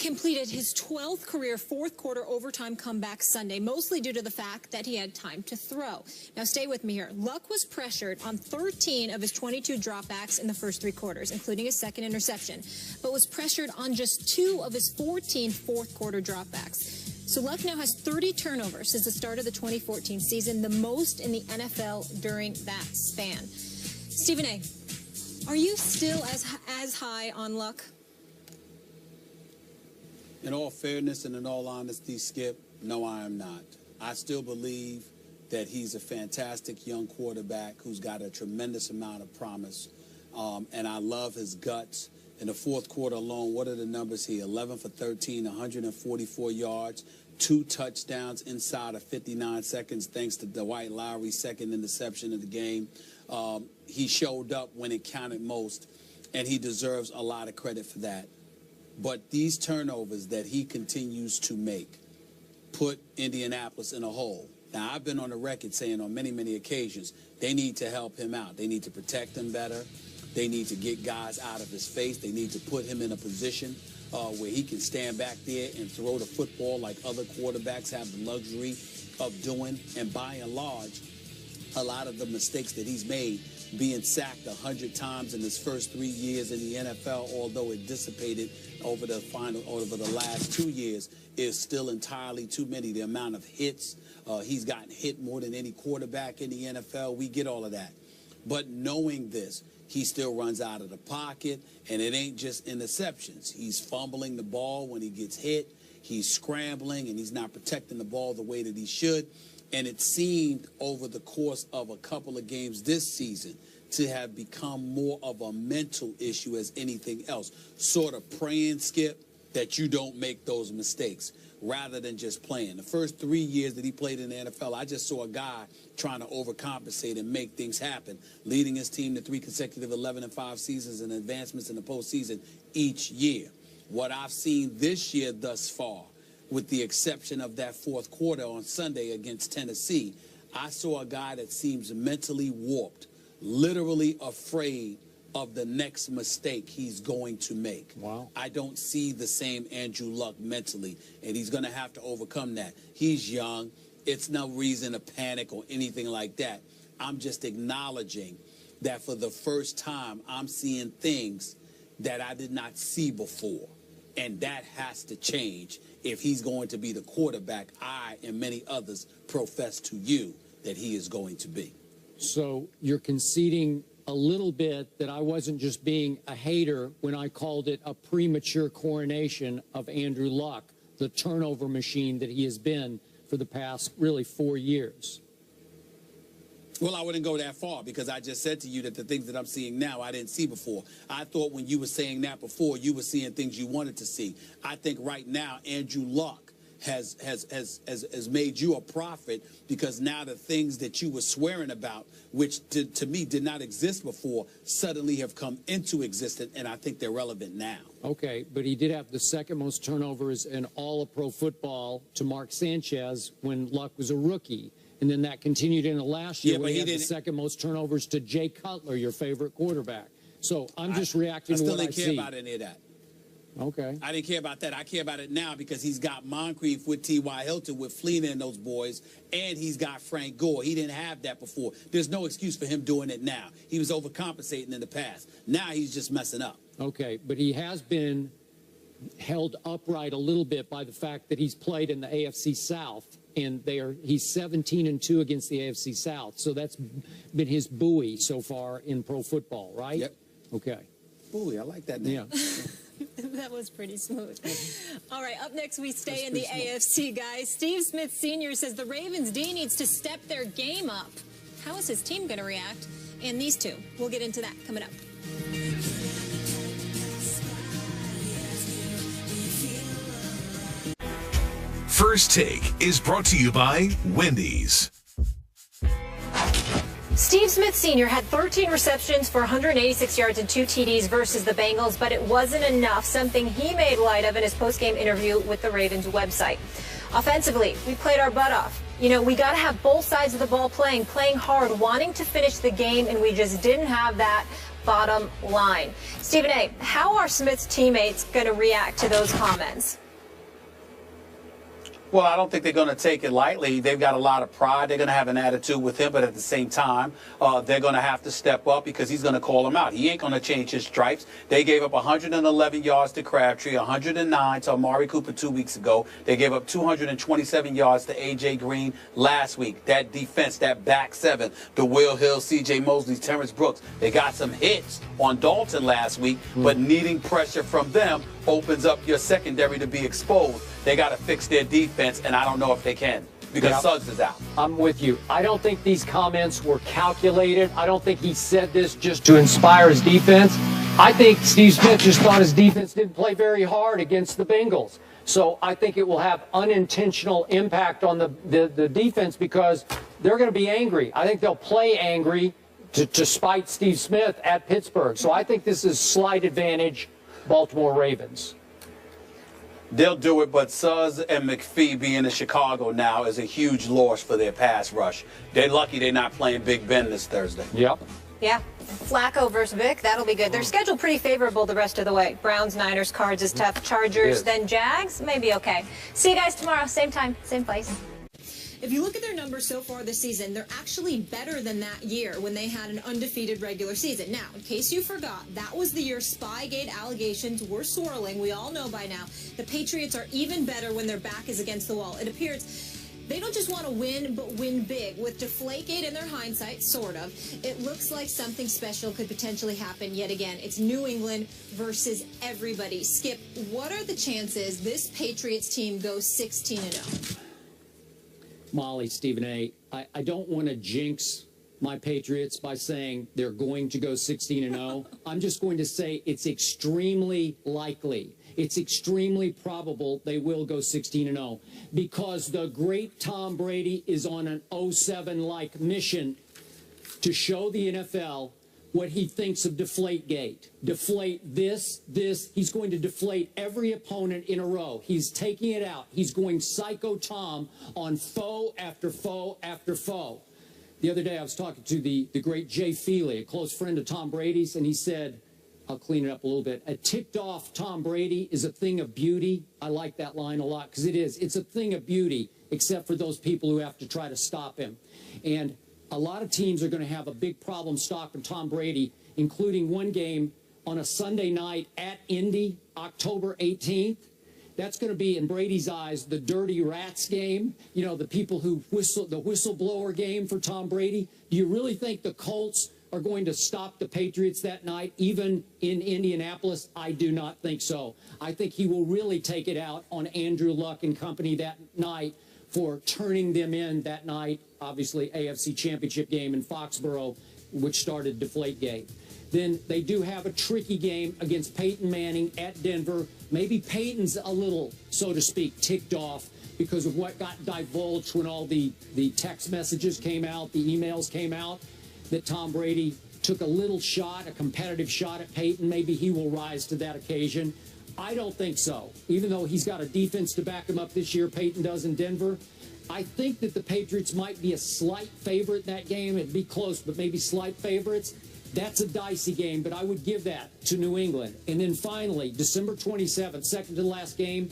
completed his 12th career fourth-quarter overtime comeback Sunday, mostly due to the fact that he had time to throw. Now, stay with me here. Luck was pressured on 13 of his 22 dropbacks in the first three quarters, including his second interception, but was pressured on just 2 of his 14 fourth-quarter dropbacks. So Luck now has 30 turnovers since the start of the 2014 season, the most in the NFL during that span. Stephen A., are you still as high on Luck? In all fairness and in all honesty, Skip, no, I am not. I still believe that he's a fantastic young quarterback who's got a tremendous amount of promise, and I love his guts. In the fourth quarter alone, what are the numbers here? 11 for 13, 144 yards, 2 touchdowns inside of 59 seconds, thanks to Dwight Lowry's second interception of the game. He showed up when it counted most, and he deserves a lot of credit for that. But these turnovers that he continues to make put Indianapolis in a hole. Now, I've been on the record saying on many, many occasions, they need to help him out. They need to protect him better. They need to get guys out of his face. They need to put him in a position where he can stand back there and throw the football like other quarterbacks have the luxury of doing. And by and large, a lot of the mistakes that he's made, being sacked 100 times in his first 3 years in the NFL, although it dissipated over the last 2 years, is still entirely too many. The amount of hits, he's gotten hit more than any quarterback in the NFL. We get all of that. But knowing this, he still runs out of the pocket, and it ain't just interceptions. He's fumbling the ball when he gets hit. He's scrambling, and he's not protecting the ball the way that he should. And it seemed over the course of a couple of games this season to have become more of a mental issue as anything else. Sort of praying, Skip, that you don't make those mistakes rather than just playing. The first 3 years that he played in the NFL, I just saw a guy trying to overcompensate and make things happen, leading his team to 3 consecutive 11-5 seasons and advancements in the postseason each year. What I've seen this year thus far, with the exception of that fourth quarter on Sunday against Tennessee, I saw a guy that seems mentally warped, literally afraid of the next mistake he's going to make. Wow. I don't see the same Andrew Luck mentally, and he's going to have to overcome that. He's young. It's no reason to panic or anything like that. I'm just acknowledging that for the first time, I'm seeing things that I did not see before, and that has to change if he's going to be the quarterback I and many others profess to you that he is going to be. So you're conceding a little bit that I wasn't just being a hater when I called it a premature coronation of Andrew Luck, the turnover machine that he has been for the past, really, 4 years. Well, I wouldn't go that far because I just said to you that the things that I'm seeing now I didn't see before. I thought when you were saying that before, you were seeing things you wanted to see. I think right now Andrew Luck has made you a prophet because now the things that you were swearing about, which to me did not exist before, suddenly have come into existence, and I think they're relevant now. Okay, but he did have the second most turnovers in all of pro football to Mark Sanchez when Luck was a rookie. And then that continued into last year when he had the second most turnovers to Jay Cutler, your favorite quarterback. So I'm just reacting to what I see. I still didn't care about any of that. Okay. I didn't care about that. I care about it now because he's got Moncrief with T.Y. Hilton, with Fleener and those boys, and he's got Frank Gore. He didn't have that before. There's no excuse for him doing it now. He was overcompensating in the past. Now he's just messing up. Okay, but he has been held upright a little bit by the fact that he's played in the AFC South, and he's 17-2 against the AFC South. So that's been his buoy so far in pro football, right? Yep. Okay. Buoy, I like that name. Yeah. That was pretty smooth. All right, up next we stay in the AFC, guys. Steve Smith Sr. says the Ravens' D needs to step their game up. How is his team going to react? And these two, we'll get into that coming up. First Take is brought to you by Wendy's. Steve Smith Sr. had 13 receptions for 186 yards and 2 TDs versus the Bengals, but it wasn't enough, something he made light of in his postgame interview with the Ravens website. Offensively, we played our butt off. You know, we got to have both sides of the ball playing hard, wanting to finish the game, and we just didn't have that. bottom line. Stephen A., how are Smith's teammates going to react to those comments? Well, I don't think they're going to take it lightly. They've got a lot of pride. They're going to have an attitude with him, but at the same time, they're going to have to step up because he's going to call them out. He ain't going to change his stripes. They gave up 111 yards to Crabtree, 109 to Amari Cooper 2 weeks ago. They gave up 227 yards to A.J. Green last week. That defense, that back seven, the Will Hill, C.J. Mosley, Terrence Brooks, they got some hits on Dalton last week, but needing pressure from them opens up your secondary to be exposed. They got to fix their defense, and I don't know if they can because Suggs is out. I'm with you. I don't think these comments were calculated. I don't think he said this just to inspire his defense. I think Steve Smith just thought his defense didn't play very hard against the Bengals. So I think it will have unintentional impact on the defense because they're going to be angry. I think they'll play angry to spite Steve Smith at Pittsburgh. So I think this is slight advantage Baltimore Ravens. They'll do it, but Suggs and McPhee being in Chicago now is a huge loss for their pass rush. They're lucky they're not playing Big Ben this Thursday. Yep. Yeah. Flacco versus Vic, that'll be good. Their schedule pretty favorable the rest of the way. Browns, Niners, Cards is tough. Chargers, then Jags, maybe okay. See you guys tomorrow, same time, same place. If you look at their numbers so far this season, they're actually better than that year when they had an undefeated regular season. Now, in case you forgot, that was the year Spygate allegations were swirling. We all know by now. The Patriots are even better when their back is against the wall. It appears they don't just want to win, but win big. With Deflategate in their hindsight, sort of, it looks like something special could potentially happen yet again. It's New England versus everybody. Skip, what are the chances this Patriots team goes 16-0? Molly, Stephen A., I don't want to jinx my Patriots by saying they're going to go 16-0. I'm just going to say it's extremely likely. It's extremely probable they will go 16-0 because the great Tom Brady is on an 07-like mission to show the NFL what he thinks of Deflategate. Deflate this. He's going to deflate every opponent in a row. He's taking it out. He's going psycho Tom on foe after foe after foe. The other day I was talking to the great Jay Feely, a close friend of Tom Brady's, and he said, I'll clean it up a little bit, a ticked off Tom Brady is a thing of beauty. I like that line a lot because it is. It's a thing of beauty, except for those people who have to try to stop him. And a lot of teams are going to have a big problem stopping Tom Brady, including one game on a Sunday night at Indy, October 18th. That's going to be, in Brady's eyes, the dirty rats game. You know, the people who whistle, the whistleblower game for Tom Brady. Do you really think the Colts are going to stop the Patriots that night, even in Indianapolis? I do not think so. I think he will really take it out on Andrew Luck and company that night for turning them in that night, obviously AFC Championship game in Foxborough, which started Deflategate. Then they do have a tricky game against Peyton Manning at Denver. Maybe Peyton's a little, so to speak, ticked off because of what got divulged when all the text messages came out, the emails came out, that Tom Brady took a little shot, a competitive shot at Peyton. Maybe he will rise to that occasion. I don't think so. Even though he's got a defense to back him up this year, Peyton does in Denver. I think that the Patriots might be a slight favorite in that game. It'd be close, but maybe slight favorites. That's a dicey game, but I would give that to New England. And then finally, December 27th, second to the last game,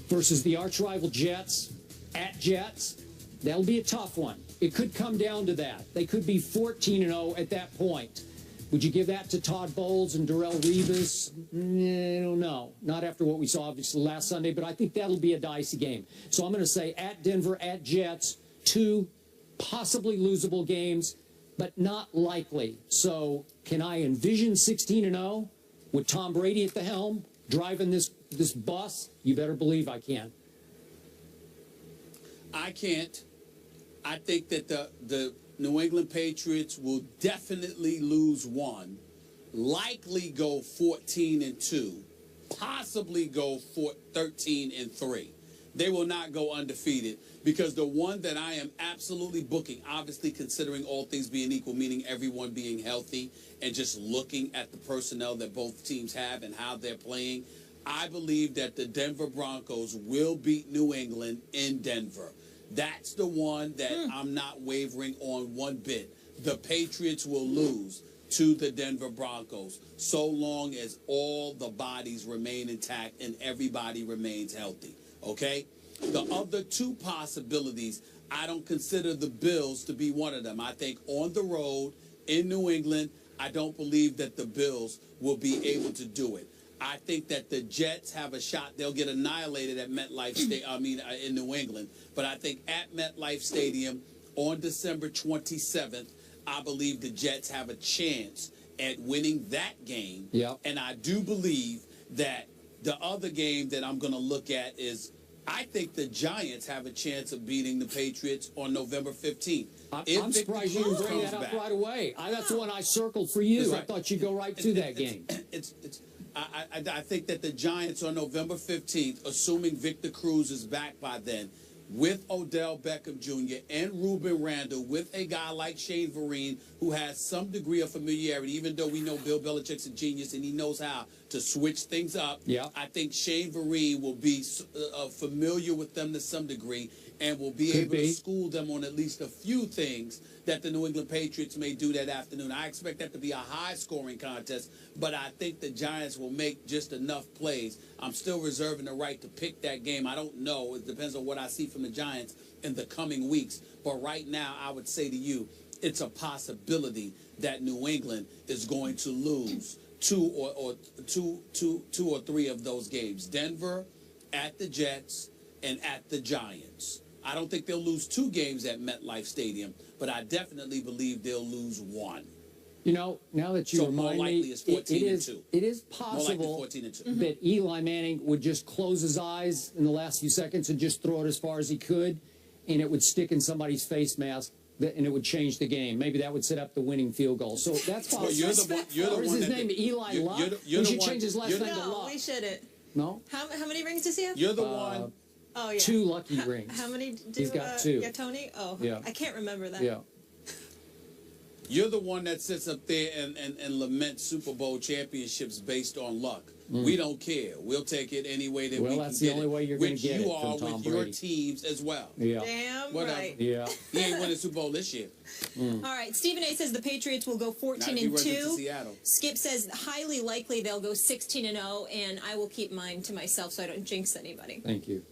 versus the arch-rival Jets at Jets. That'll be a tough one. It could come down to that. They could be 14-0 at that point. Would you give that to Todd Bowles and Darrelle Revis? I don't know. Not after what we saw, obviously, last Sunday, but I think that'll be a dicey game. So I'm going to say at Denver, at Jets, two possibly losable games, but not likely. So can I envision 16-0 with Tom Brady at the helm, driving this bus? You better believe I can. I can't. I think that the New England Patriots will definitely lose one, likely go 14-2, possibly go 13-3. They will not go undefeated because the one that I am absolutely booking, obviously considering all things being equal, meaning everyone being healthy and just looking at the personnel that both teams have and how they're playing, I believe that the Denver Broncos will beat New England in Denver. That's the one that I'm not wavering on one bit. The Patriots will lose to the Denver Broncos, so long as all the bodies remain intact and everybody remains healthy, okay? The other two possibilities, I don't consider the Bills to be one of them. I think on the road in New England, I don't believe that the Bills will be able to do it. I think that the Jets have a shot. They'll get annihilated at MetLife Stadium, in New England. But I think at MetLife Stadium on December 27th, I believe the Jets have a chance at winning that game. Yep. And I do believe that the other game that I'm going to look at is I think the Giants have a chance of beating the Patriots on November 15th. I'm surprised you didn't bring that up right away. That's the one I circled for you. Right. I thought you'd go right to that game. I think that the Giants on November 15th, assuming Victor Cruz is back by then, with Odell Beckham Jr. and Ruben Randle, with a guy like Shane Vereen, who has some degree of familiarity, even though we know Bill Belichick's a genius and he knows how to switch things up. Yeah. I think Shane Vereen will be familiar with them to some degree and will be able to school them on at least a few things that the New England Patriots may do that afternoon. I expect that to be a high-scoring contest, but I think the Giants will make just enough plays. I'm still reserving the right to pick that game. I don't know. It depends on what I see from the Giants in the coming weeks. But right now, I would say to you, it's a possibility that New England is going to lose two or three of those games. Denver, at the Jets, and at the Giants. I don't think they'll lose two games at MetLife Stadium, but I definitely believe they'll lose one. You know, now that you remind me, it is possible that Eli Manning would just close his eyes in the last few seconds and just throw it as far as he could, and it would stick in somebody's face mask, and it would change the game. Maybe that would set up the winning field goal. So that's possible. Or is his name Eli Luck? We should change his last name to Luck. No, we shouldn't. No? How many rings does he have? You're the one. Oh, yeah. 2 lucky rings. How many do He's got 2. Yeah, Tony? Oh, yeah. I can't remember that. Yeah. You're the one that sits up there and laments Super Bowl championships based on luck. We don't care. We'll take it any way that we can get it. Well, that's the only way you're going to get it from Tom Brady. Which you are with your teams as well. Yeah. Damn Whatever. right. Yeah. He ain't winning Super Bowl this year. All right. Stephen A. says the Patriots will go 14-2. Skip says highly likely they'll go 16-0, and I will keep mine to myself so I don't jinx anybody. Thank you.